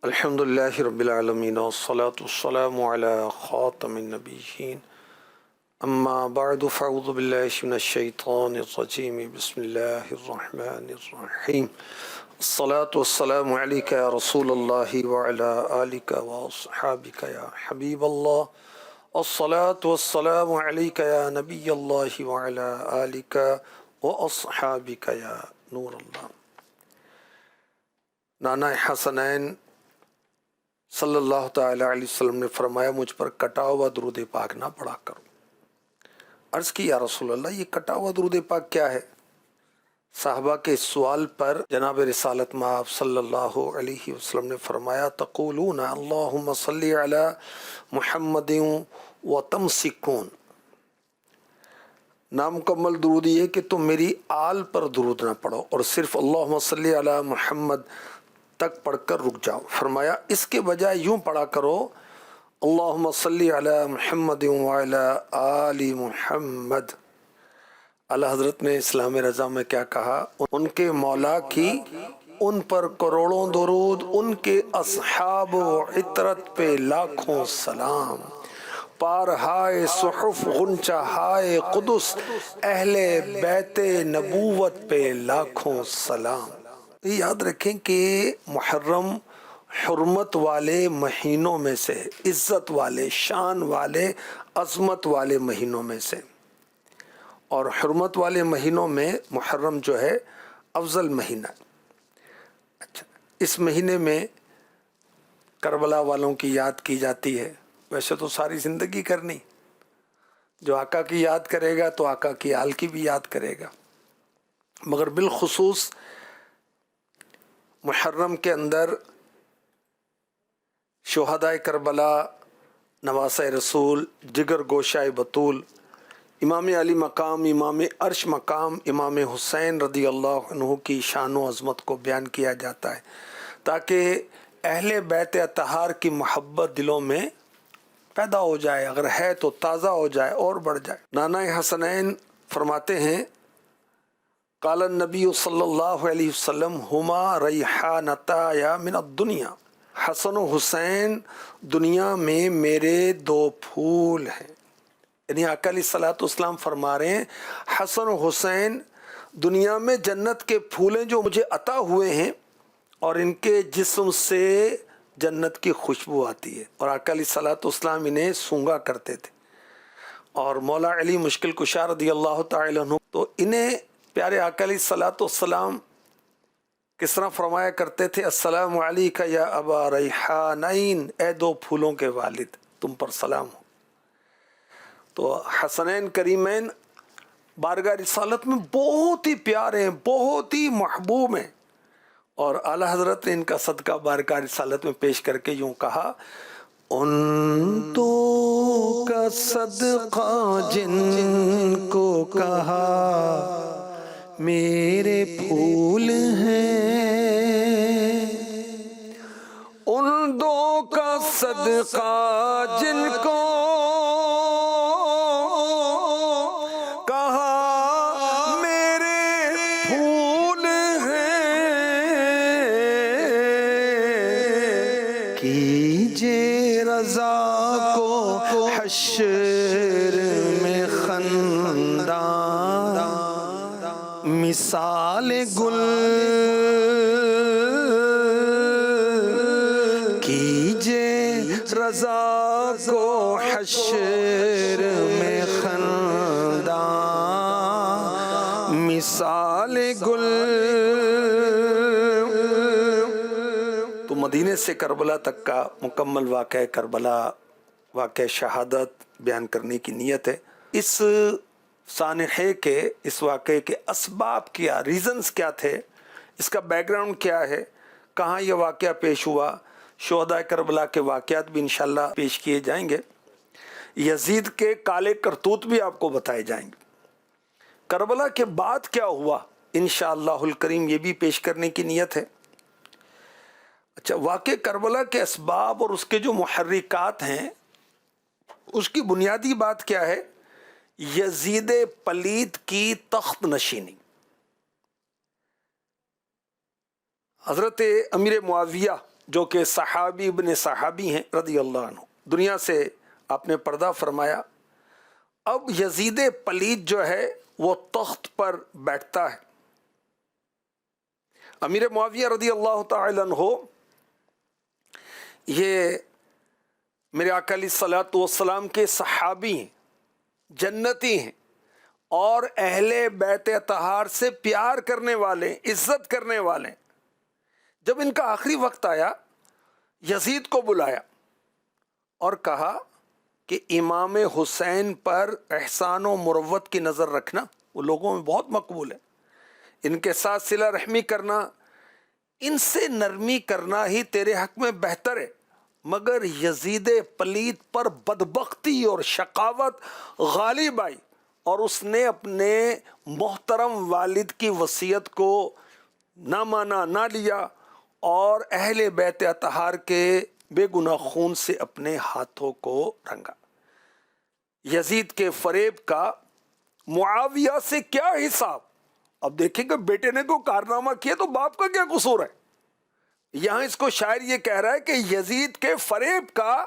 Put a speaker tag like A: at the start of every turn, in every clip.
A: الحمدللہ رب العالمین والصلاة والسلام علی خاتم النبیین اما بعد فاعوذ باللہ من الشیطان الرجیم بسم اللہ الرحمن الرحیم الصلاة والسلام علیک یا رسول اللہ وعلی آلک واصحابک یا حبیب اللہ الصلاة والسلام علیک یا نبی اللہ وعلی آلک واصحابک یا نور اللہ۔ نانا حسنین صلی اللہ تعالی علیہ وسلم نے فرمایا مجھ پر کٹا ہوا درود پاک نہ پڑھا کرو۔ عرض کی یا رسول اللہ یہ کٹا ہوا درود پاک کیا ہے؟ صحابہ کے اس سوال پر جناب رسالت مآب صلی اللہ علیہ وسلم نے فرمایا تقولون اللہم صلی علی محمد وتمسکون، نامکمل درود یہ کہ تم میری آل پر درود نہ پڑھو اور صرف اللہم صلی علی محمد تک پڑھ کر رک جاؤ۔ فرمایا اس کے بجائے یوں پڑھا کرو اللہم صلی علی محمد وعلی آل محمد۔ اعلیٰ حضرت نے اسلام رضا میں کیا کہا؟ ان کے مولا کی ان پر کروڑوں درود، ان کے اصحاب و عطرت پہ لاکھوں سلام، پارہائے صحف غنچہ ہائے قدس، اہل بیت نبوت پہ لاکھوں سلام۔ یاد رکھیں کہ محرم حرمت والے مہینوں میں سے، عزت والے، شان والے، عظمت والے مہینوں میں سے، اور حرمت والے مہینوں میں محرم جو ہے افضل مہینہ۔ اچھا، اس مہینے میں کربلا والوں کی یاد کی جاتی ہے۔ ویسے تو ساری زندگی کرنی، جو آقا کی یاد کرے گا تو آقا کی آل کی بھی یاد کرے گا، مگر بالخصوص محرم کے اندر شہدائے کربلا، نواسۂ رسول، جگر گوشائے بطول، امام علی مقام، امام عرش مقام، امام حسین رضی اللہ عنہ کی شان و عظمت کو بیان کیا جاتا ہے تاکہ اہل بیت اطہار کی محبت دلوں میں پیدا ہو جائے، اگر ہے تو تازہ ہو جائے اور بڑھ جائے۔ نانا حسنین فرماتے ہیں قال النبی صلی اللہ علیہ وسلم ہما ریحانتا من الدنیا، حسن و حسین دنیا میں میرے دو پھول ہیں۔ یعنی آقا علیہ الصلوۃ والسلام فرما رہے ہیں حسن و حسین دنیا میں جنت کے پھول ہیں جو مجھے عطا ہوئے ہیں، اور ان کے جسم سے جنت کی خوشبو آتی ہے، اور آقا علیہ الصلوۃ والسلام انہیں سونگا کرتے تھے۔ اور مولا علی مشکل کشا رضی اللہ تعالی عنہ تو انہیں پیارے آقا علیہ الصلوۃ والسلام کس طرح فرمایا کرتے تھے السلام علیکہ یا ابا ریحانین، اے دو پھولوں کے والد تم پر سلام ہو۔ تو حسنین کریمین بارگاہ رسالت میں بہت ہی پیارے ہیں، بہت ہی محبوب ہیں، اور اعلیٰ حضرت نے ان کا صدقہ بارگاہ رسالت میں پیش کر کے یوں کہا ان دو کا صدقہ جن کو کہا میرے پھول ہیں، ان دو کا صدقہ جن کو کہا میرے پھول ہیں، کیجے رضا کو حشر میں خندان، مثال گل کیجے رضا کو حشر میں خندان، مثال گل۔ تو مدینے سے کربلا تک کا مکمل واقعہ کربلا، واقعہ شہادت بیان کرنے کی نیت ہے۔ اس سانحے کے، اس واقعے کے اسباب کیا، ریزنز کیا تھے، اس کا بیک گراؤنڈ کیا ہے، کہاں یہ واقعہ پیش ہوا، شہداء کربلا کے واقعات بھی انشاءاللہ پیش کیے جائیں گے، یزید کے کالے کرتوت بھی آپ کو بتائے جائیں گے، کربلا کے بعد کیا ہوا انشاءاللہ الکریم یہ بھی پیش کرنے کی نیت ہے۔ اچھا، واقع کربلا کے اسباب اور اس کے جو محرکات ہیں، اس کی بنیادی بات کیا ہے؟ یزید پلید کی تخت نشینی۔ حضرت امیر معاویہ جو کہ صحابی ابن صحابی ہیں رضی اللہ عنہ، دنیا سے آپ نے پردہ فرمایا۔ اب یزید پلید جو ہے وہ تخت پر بیٹھتا ہے۔ امیر معاویہ رضی اللہ تعالی عنہ یہ میرے آقا علیہ الصلوۃ والسلام کے صحابی ہیں، جنتی ہیں، اور اہل بیت اطہار سے پیار کرنے والے، عزت کرنے والے۔ جب ان کا آخری وقت آیا، یزید کو بلایا اور کہا کہ امام حسین پر احسان و مروت کی نظر رکھنا، وہ لوگوں میں بہت مقبول ہے، ان کے ساتھ صلہ رحمی کرنا، ان سے نرمی کرنا ہی تیرے حق میں بہتر ہے، مگر یزید پلید پر بدبختی اور شقاوت غالب آئی اور اس نے اپنے محترم والد کی وصیت کو نہ مانا، نہ لیا، اور اہل بیت اطہار کے بے گناہ خون سے اپنے ہاتھوں کو رنگا۔ یزید کے فریب کا معاویہ سے کیا حساب؟ اب دیکھیں کہ بیٹے نے کوئی کارنامہ کیا تو باپ کا کیا قصور ہے؟ یہاں اس کو شاعر یہ کہہ رہا ہے کہ یزید کے فریب کا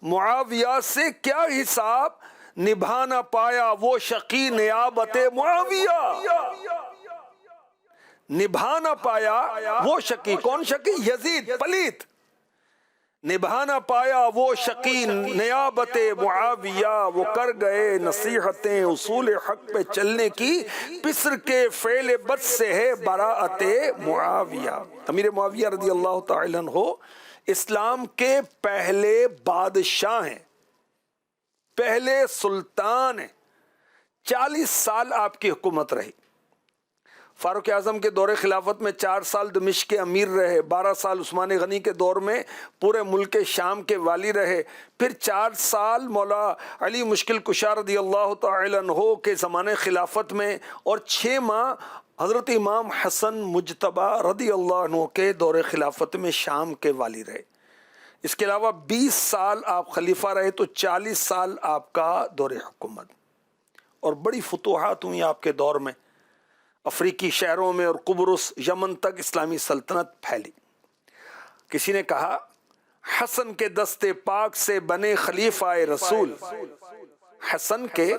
A: معاویہ سے کیا حساب، نبھا نہ پایا وہ شقی نیابت معاویہ، نبھا نہ پایا وہ شقی، کون شقی؟ یزید پلیت، نبھا نہ پایا وہ شقی نیابت معاویہ، وہ کر گئے نصیحتیں اصول حق پہ چلنے کی، پسر کے فعل بد سے ہے براءت معاویہ۔ امیر معاویہ رضی اللہ تعالی عنہ اسلام کے پہلے بادشاہ ہیں، پہلے سلطان ہیں، 40 سال آپ کی حکومت رہی۔ فاروق اعظم کے دور خلافت میں 4 سال دمشق کے امیر رہے، 12 سال عثمان غنی کے دور میں پورے ملک شام کے والی رہے، پھر 4 سال مولا علی مشکل کشا رضی اللہ تعالی عنہ کے زمانے خلافت میں، اور 6 ماہ حضرت امام حسن مجتبی رضی اللہ عنہ کے دور خلافت میں شام کے والی رہے۔ اس کے علاوہ 20 سال آپ خلیفہ رہے، تو 40 سال آپ کا دور حکومت، اور بڑی فتوحات ہوئی آپ کے دور میں، افریقی شہروں میں اور قبرص، یمن تک اسلامی سلطنت پھیلی۔ کسی نے کہا حسن کے دستے پاک سے بنے خلیفہ رسول، حسن کے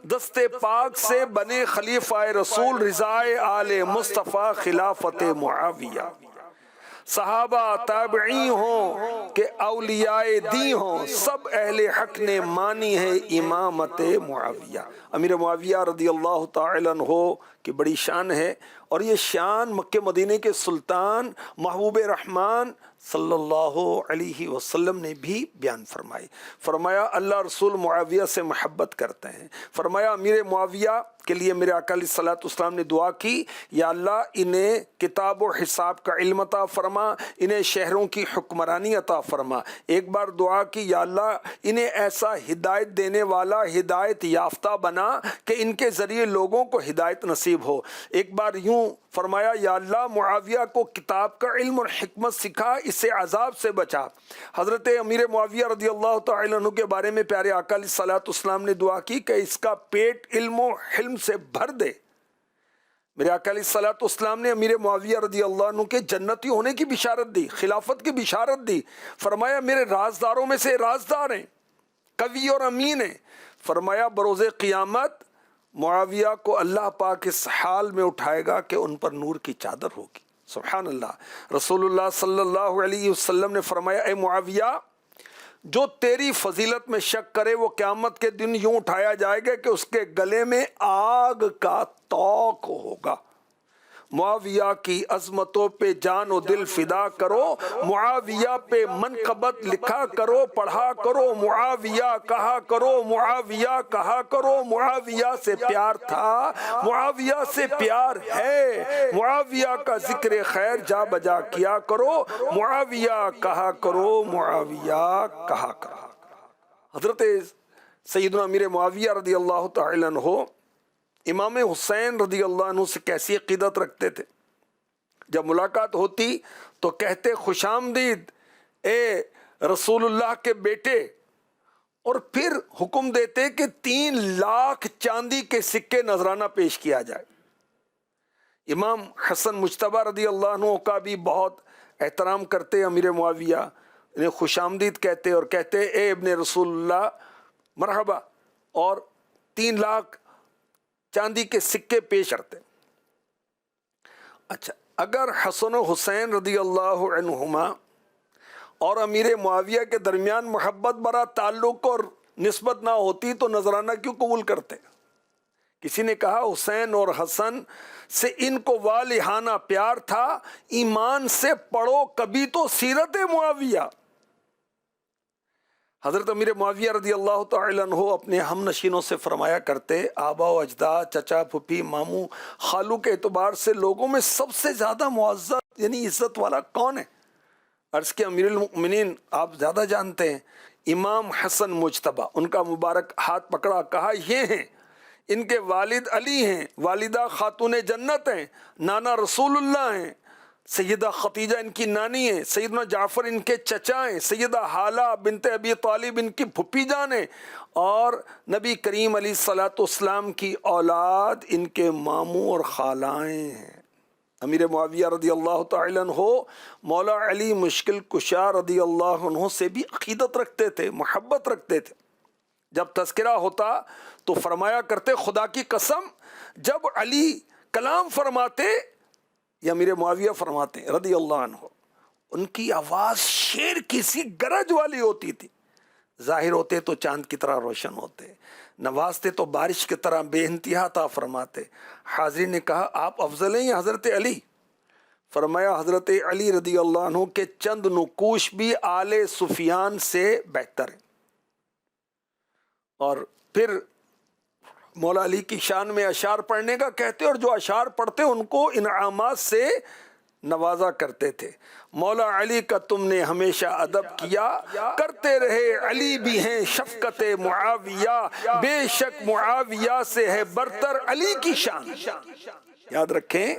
A: دستے پاک سے بنے خلیفہ رسول، رضائے آل مصطفیٰ خلافت معاویہ، صحابہ تابعی ہوں کہ اولیاء دی ہوں، سب اہل حق نے مانی ہے امامت معاویہ۔ امیر معاویہ رضی اللہ تعالی عنہ کی بڑی شان ہے، اور یہ شان مکہ مدینے کے سلطان محبوب رحمان صلی اللہ علیہ وسلم نے بھی بیان فرمائی۔ فرمایا اللہ رسول معاویہ سے محبت کرتے ہیں۔ فرمایا امیر معاویہ کے لیے میرے آقا علیہ الصلوۃ والسلام نے دعا کی، یا اللہ انہیں کتاب و حساب کا علم عطا فرما، انہیں شہروں کی حکمرانی عطا فرما۔ ایک بار دعا کی، یا اللہ انہیں ایسا ہدایت دینے والا ہدایت یافتہ بنا کہ ان کے ذریعے لوگوں کو ہدایت نصیب ہو۔ ایک بار یوں فرمایا، یا اللہ معاویہ کو کتاب کا علم اور حکمت سکھا، اسے عذاب سے بچا۔ حضرت امیر معاویہ رضی اللہ تعالی عنہ کے بارے میں پیارے آقا علیہ الصلوۃ والسلام نے دعا کی کہ اس کا پیٹ علم و حلم سے بھر دے۔ میرے آقا علیہ الصلوۃ والسلام نے امیر معاویہ رضی اللہ عنہ کے جنتی ہونے کی بشارت دی، خلافت کی بشارت دی۔ فرمایا میرے رازداروں میں سے رازدار ہیں، قوی اور امین ہیں۔ فرمایا بروز قیامت معاویہ کو اللہ پاک اس حال میں اٹھائے گا کہ ان پر نور کی چادر ہوگی۔ سبحان اللہ۔ رسول اللہ صلی اللہ علیہ وسلم نے فرمایا اے معاویہ، جو تیری فضیلت میں شک کرے وہ قیامت کے دن یوں اٹھایا جائے گا کہ اس کے گلے میں آگ کا طوق ہوگا۔ معاویہ کی عظمتوں پہ جان و دل فدا کرو، معاویہ پہ منقبت لکھا کرو، پڑھا کرو، معاویہ کہا کرو، معاویہ کہا کرو، معاویہ سے پیار تھا، معاویہ سے پیار ہے، معاویہ کا ذکر خیر جا بجا کیا کرو، معاویہ کہا کرو، معاویہ کہا کرو۔ حضرت سیدنا امیر معاویہ رضی اللہ تعالی عنہ امام حسین رضی اللہ عنہ سے کیسی عقیدت رکھتے تھے؟ جب ملاقات ہوتی تو کہتے خوش آمدید اے رسول اللہ کے بیٹے، اور پھر حکم دیتے کہ 3 لاکھ چاندی کے سکے نذرانہ پیش کیا جائے۔ امام حسن مجتبی رضی اللہ عنہ کا بھی بہت احترام کرتے امیر معاویہ، انہیں خوش آمدید کہتے اور کہتے اے ابن رسول اللہ مرحبا، اور 3 لاکھ چاندی کے سکے پیش کرتے۔ اچھا، اگر حسن و حسین رضی اللہ عنہما اور امیر معاویہ کے درمیان محبت برا تعلق اور نسبت نہ ہوتی تو نذرانہ کیوں قبول کرتے؟ کسی نے کہا حسین اور حسن سے ان کو والہانہ پیار تھا، ایمان سے پڑھو کبھی تو سیرت معاویہ۔ حضرت امیر معاویہ رضی اللہ تعالی عنہ اپنے ہم نشینوں سے فرمایا کرتے، آبا و اجداد، چچا پھپھی ماموں خالو کے اعتبار سے لوگوں میں سب سے زیادہ معزز یعنی عزت والا کون ہے؟ عرض کے امیر المؤمنین آپ زیادہ جانتے ہیں، امام حسن مجتبیٰ۔ ان کا مبارک ہاتھ پکڑا، کہا یہ ہیں، ان کے والد علی ہیں، والدہ خاتون جنت ہیں، نانا رسول اللہ ہیں، سیدہ خدیجہ ان کی نانی ہیں، سیدنا جعفر ان کے چچا ہیں، سیدہ حالہ بنت ابی طالب ان کی پھپھی جان ہیں، اور نبی کریم علیہ الصلوۃ والسلام کی اولاد ان کے ماموں اور خالائیں ہیں۔ امیر معاویہ رضی اللہ تعالی عنہ مولا علی مشکل کشا رضی اللہ عنہ سے بھی عقیدت رکھتے تھے، محبت رکھتے تھے۔ جب تذکرہ ہوتا تو فرمایا کرتے خدا کی قسم جب علی کلام فرماتے یا امیر معاویہ فرماتے رضی اللہ عنہ، ان کی آواز شیر کی سی گرج والی ہوتی تھی، ظاہر ہوتے تو چاند کی طرح روشن ہوتے، نوازتے تو بارش کی طرح بے انتہا عطا فرماتے۔ حاضرین نے کہا آپ افضل ہیں یا حضرت علی؟ فرمایا حضرت علی رضی اللہ عنہ کے چند نقوش بھی آل سفیان سے بہتر ہیں۔ اور پھر مولا علی کی شان میں اشعار پڑھنے کا کہتے اور جو اشعار پڑھتے ان کو انعامات سے نوازا کرتے تھے۔ مولا علی کا تم نے ہمیشہ ادب کیا، کرتے رہے علی بھی ہیں شفقت معاویہ، بے شک معاویہ سے ہے برتر علی کی شان۔ یاد رکھیں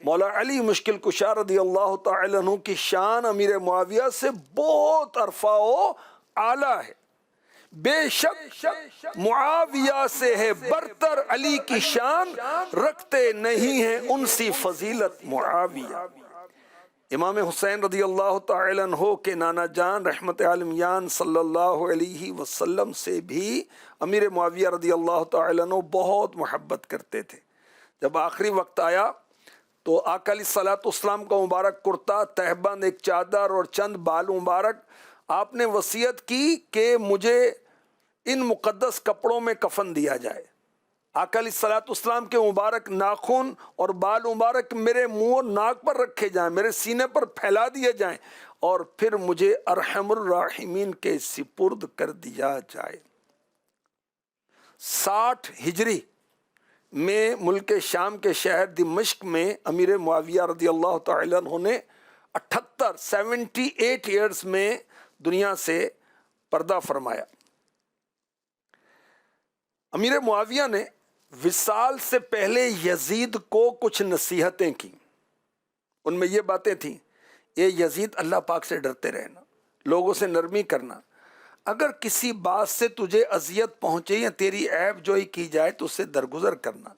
A: مولا علی مشکل کشا رضی اللہ تعالی عنہ کی شان امیر معاویہ سے بہت ارفع و اعلیٰ ہے۔ بے شک معاویہ سے ہے برتر علی کی شان، رکھتے نہیں ہیں ان سی فضیلت معاویہ۔ امام حسین رضی اللہ تعالی عنہ کے نانا جان رحمت عالمیان صلی اللہ علیہ وسلم سے بھی امیر معاویہ رضی اللہ تعالی عنہ بہت محبت کرتے تھے۔ جب آخری وقت آیا تو آقا علیہ الصلوۃ والسلام کا مبارک کرتا، تہبند، ایک چادر اور چند بال مبارک، آپ نے وصیت کی کہ مجھے ان مقدس کپڑوں میں کفن دیا جائے۔ آقا علیہ الصلوۃ والسلام کے مبارک ناخن اور بال مبارک میرے منہ اور ناک پر رکھے جائیں، میرے سینے پر پھیلا دیے جائیں، اور پھر مجھے ارحم الراحمین کے سپرد کر دیا جائے۔ 60 ہجری میں ملک شام کے شہر دمشق میں امیر معاویہ رضی اللہ تعالی عنہ نے 78 ایئرز میں دنیا سے پردہ فرمایا۔ امیر معاویہ نے وصال سے پہلے یزید کو کچھ نصیحتیں کی، ان میں یہ باتیں تھیں، یہ یزید اللہ پاک سے ڈرتے رہنا، لوگوں سے نرمی کرنا، اگر کسی بات سے تجھے اذیت پہنچے یا تیری عیب جوئی کی جائے تو اس سے درگزر کرنا۔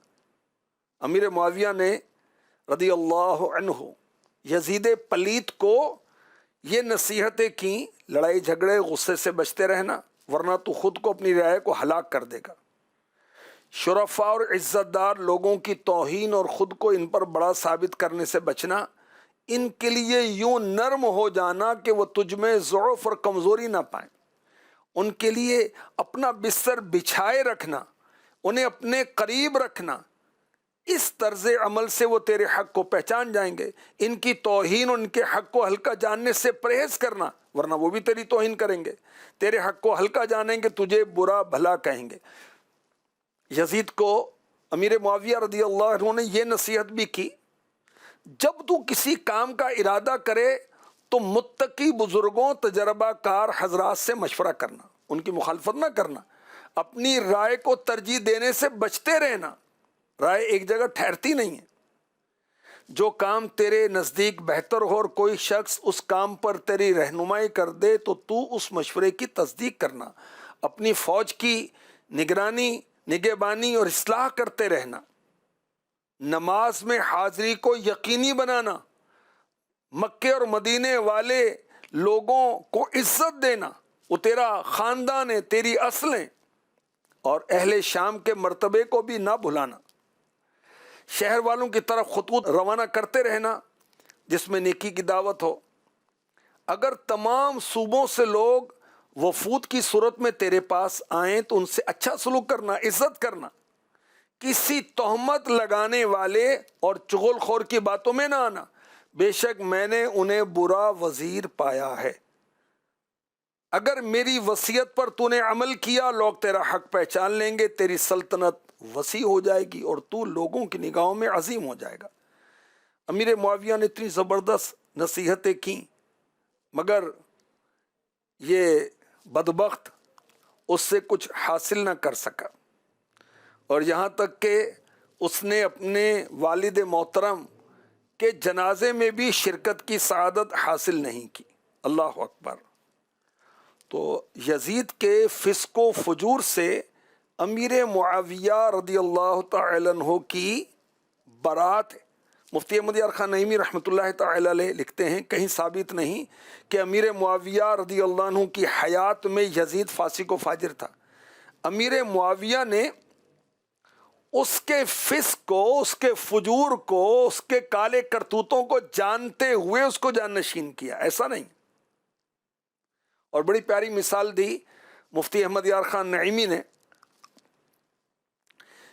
A: امیر معاویہ نے رضی اللہ عنہ یزید پلیت کو یہ نصیحتیں کیں، لڑائی جھگڑے غصے سے بچتے رہنا ورنہ تو خود کو اپنی رعایا کو ہلاک کر دے گا، شرفاء اور عزت دار لوگوں کی توہین اور خود کو ان پر بڑا ثابت کرنے سے بچنا، ان کے لیے یوں نرم ہو جانا کہ وہ تجھ میں ضعف اور کمزوری نہ پائیں، ان کے لیے اپنا بستر بچھائے رکھنا، انہیں اپنے قریب رکھنا، اس طرز عمل سے وہ تیرے حق کو پہچان جائیں گے، ان کی توہین اور ان کے حق کو ہلکا جاننے سے پرہیز کرنا ورنہ وہ بھی تیری توہین کریں گے، تیرے حق کو ہلکا جانیں گے، تجھے برا بھلا کہیں گے۔ یزید کو امیر معاویہ رضی اللہ عنہ نے یہ نصیحت بھی کی، جب تو کسی کام کا ارادہ کرے تو متقی بزرگوں تجربہ کار حضرات سے مشورہ کرنا، ان کی مخالفت نہ کرنا، اپنی رائے کو ترجیح دینے سے بچتے رہنا، رائے ایک جگہ ٹھہرتی نہیں ہے، جو کام تیرے نزدیک بہتر ہو اور کوئی شخص اس کام پر تیری رہنمائی کر دے تو اس مشورے کی تصدیق کرنا، اپنی فوج کی نگرانی، نگہبانی اور اصلاح کرتے رہنا، نماز میں حاضری کو یقینی بنانا، مکے اور مدینے والے لوگوں کو عزت دینا، وہ تیرا خاندان ہے، تیری اصلیں، اور اہل شام کے مرتبے کو بھی نہ بھلانا۔ شہر والوں کی طرف خطوط روانہ کرتے رہنا جس میں نیکی کی دعوت ہو۔ اگر تمام صوبوں سے لوگ وفود کی صورت میں تیرے پاس آئیں تو ان سے اچھا سلوک کرنا، عزت کرنا، کسی تہمت لگانے والے اور چغل خور کی باتوں میں نہ آنا، بے شک میں نے انہیں برا وزیر پایا ہے۔ اگر میری وصیت پر تو نے عمل کیا، لوگ تیرا حق پہچان لیں گے، تیری سلطنت وسیع ہو جائے گی اور تو لوگوں کی نگاہوں میں عظیم ہو جائے گا۔ امیر معاویہ نے اتنی زبردست نصیحتیں کیں مگر یہ بدبخت اس سے کچھ حاصل نہ کر سکا، اور یہاں تک کہ اس نے اپنے والد محترم کے جنازے میں بھی شرکت کی سعادت حاصل نہیں کی۔ اللہ اکبر۔ تو یزید کے فسق و فجور سے امیر معاویہ رضی اللہ تعالی عنہ کی برات ہے۔ مفتی احمد یار خان نعیمی رحمۃ اللہ تعالی علیہ لکھتے ہیں کہیں ثابت نہیں کہ امیر معاویہ رضی اللہ عنہ کی حیات میں یزید فاسق و فاجر تھا۔ امیر معاویہ نے اس کے فسق کو، اس کے فجور کو، اس کے کالے کرتوتوں کو جانتے ہوئے اس کو جانشین کیا، ایسا نہیں۔ اور بڑی پیاری مثال دی مفتی احمد یار خان نعیمی نے،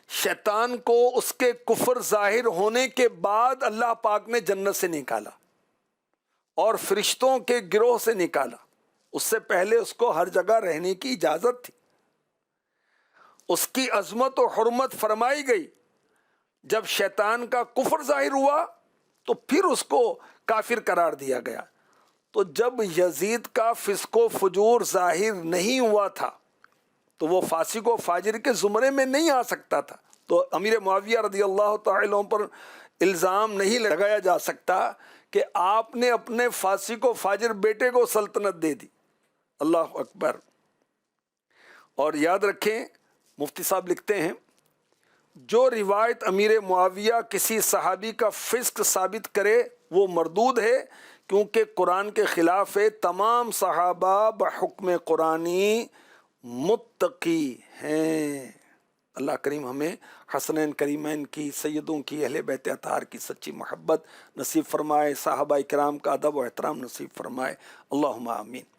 A: شیطان کو اس کے کفر ظاہر ہونے کے بعد اللہ پاک نے جنت سے نکالا اور فرشتوں کے گروہ سے نکالا، اس سے پہلے اس کو ہر جگہ رہنے کی اجازت تھی۔ اس کی عظمت و حرمت فرمائی گئی، جب شیطان کا کفر ظاہر ہوا تو پھر اس کو کافر قرار دیا گیا۔ تو جب یزید کا فسق و فجور ظاہر نہیں ہوا تھا تو وہ فاسق و فاجر کے زمرے میں نہیں آ سکتا تھا، تو امیر معاویہ رضی اللہ تعالی عنہ پر الزام نہیں لگایا جا سکتا کہ آپ نے اپنے فاسق و فاجر بیٹے کو سلطنت دے دی۔ اللہ اکبر۔ اور یاد رکھیں، مفتی صاحب لکھتے ہیں جو روایت امیر معاویہ کسی صحابی کا فسق ثابت کرے وہ مردود ہے، کیونکہ قرآن کے خلاف ہے۔ تمام صحابہ بحکم قرآنی متقی ہیں۔ اللہ کریم ہمیں حسنین کریمین کی، سیدوں کی، اہل بیت اطہار کی سچی محبت نصیب فرمائے، صحابہ کرام کا ادب و احترام نصیب فرمائے۔ اللہم آمین۔